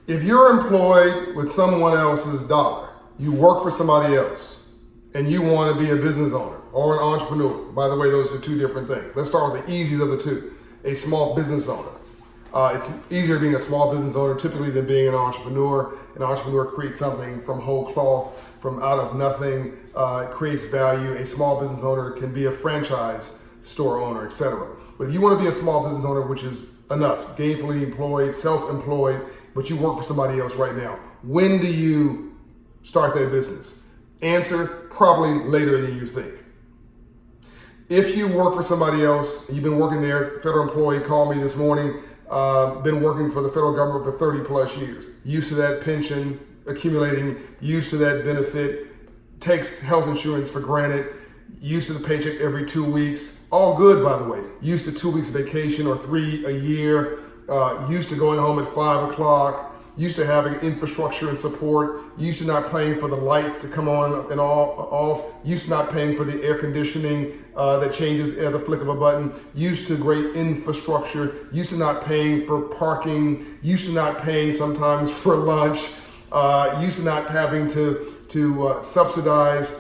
If you're employed with someone else's dollar, you work for somebody else, and you want to be a business owner or an entrepreneur. By the way, those are two different things. Let's start with the easiest of the two, a small business owner. It's easier being a small business owner typically than being an entrepreneur. An entrepreneur creates something from whole cloth, from out of nothing, creates value. A small business owner can be a franchise store owner, etc. But if you want to be a small business owner, which is enough, gainfully employed, self-employed, but you work for somebody else right now, when do you start that business? Answer, probably later than you think. If you work for somebody else, and you've been working there, federal employee called me this morning, been working for the federal government for 30 plus years, used to that pension accumulating, used to that benefit, takes health insurance for granted, used to the paycheck every 2 weeks, all good by the way, used to 2 weeks vacation or 3 a year, used to going home at 5 o'clock, used to having infrastructure and support, used to not paying for the lights to come on and off, used to not paying for the air conditioning that changes at the flick of a button, used to great infrastructure, used to not paying for parking, used to not paying sometimes for lunch, used to not having to subsidize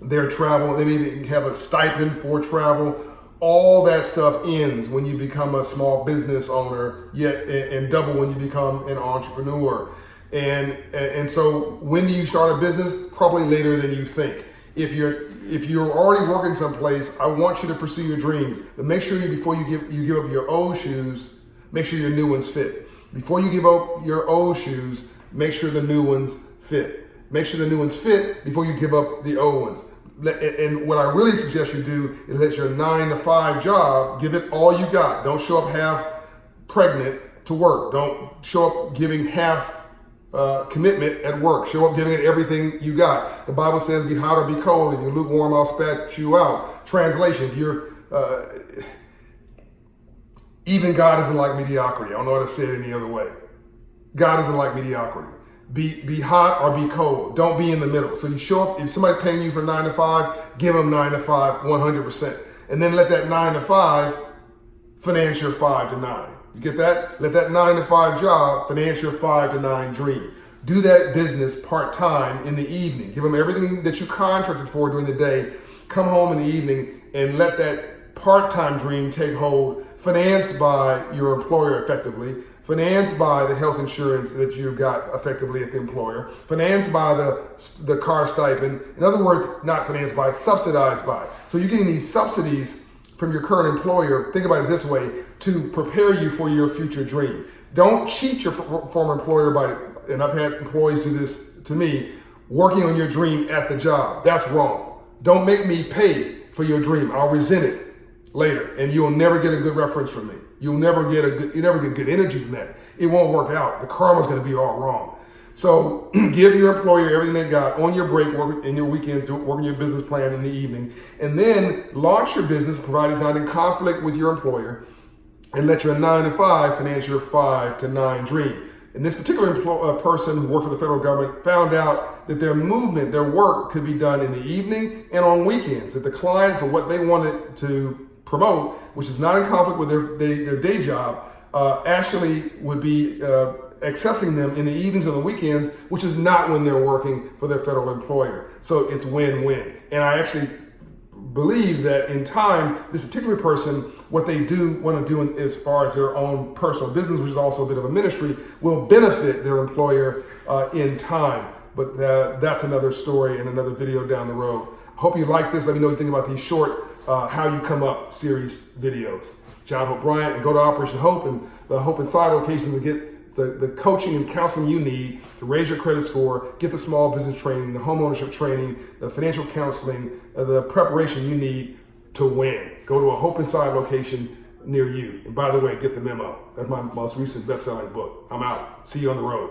their travel. They maybe have a stipend for travel. All that stuff ends when you become a small business owner, yet and double when you become an entrepreneur. And so when do you start a business? Probably later than you think. If you're already working someplace, I want you to pursue your dreams. But make sure before you give up your old shoes, make sure your new ones fit. Before you give up your old shoes, make sure the new ones fit. Make sure the new ones fit before you give up the old ones. And what I really suggest you do is that your 9-to-5 job, give it all you got. Don't show up half pregnant to work. Don't show up giving half commitment at work. Show up giving it everything you got. The Bible says, be hot or be cold. If you're lukewarm, I'll spat you out. Translation, if you're, even God isn't like mediocrity. I don't know how to say it any other way. God isn't like mediocrity. Be hot or be cold. Don't be in the middle. So you show up, if somebody's paying you for 9 to 5, give them 9 to 5, 100%. And then let that 9 to 5 finance your 5 to 9. You get that? Let that 9 to 5 job finance your 5 to 9 dream. Do that business part-time in the evening. Give them everything that you contracted for during the day. Come home in the evening and let that part-time dream take hold, financed by your employer effectively, financed by the health insurance that you got effectively at the employer, financed by the car stipend. In other words, not financed by, subsidized by. So you're getting these subsidies from your current employer, think about it this way, to prepare you for your future dream. Don't cheat your former employer by, and I've had employees do this to me, working on your dream at the job. That's wrong. Don't make me pay for your dream. I'll resent it later, and you'll never get a good reference from me. You never get good energy from that. It won't work out. The karma's going to be all wrong. So give your employer everything they got on your break, work in your weekends, work on your business plan in the evening, and then launch your business, provided it's not in conflict with your employer, and let your 9 to 5 finance your 5 to 9 dream. And this particular person who worked for the federal government found out that their movement, their work could be done in the evening and on weekends. That the client, for what they wanted to promote, which is not in conflict with their day job, actually would be accessing them in the evenings and the weekends, which is not when they're working for their federal employer. So it's win-win. And I actually believe that in time, this particular person, what they do want to do as far as their own personal business, which is also a bit of a ministry, will benefit their employer in time. But that's another story and another video down the road. Hope you like this. Let me know what you think about these short How You Come Up series videos. John Hope Bryant, and go to Operation Hope and the Hope Inside location to get the coaching and counseling you need to raise your credit score, get the small business training, the home ownership training, the financial counseling, the preparation you need to win. Go to a Hope Inside location near you. And by the way, get the memo. That's my most recent best-selling book. I'm out. See you on the road.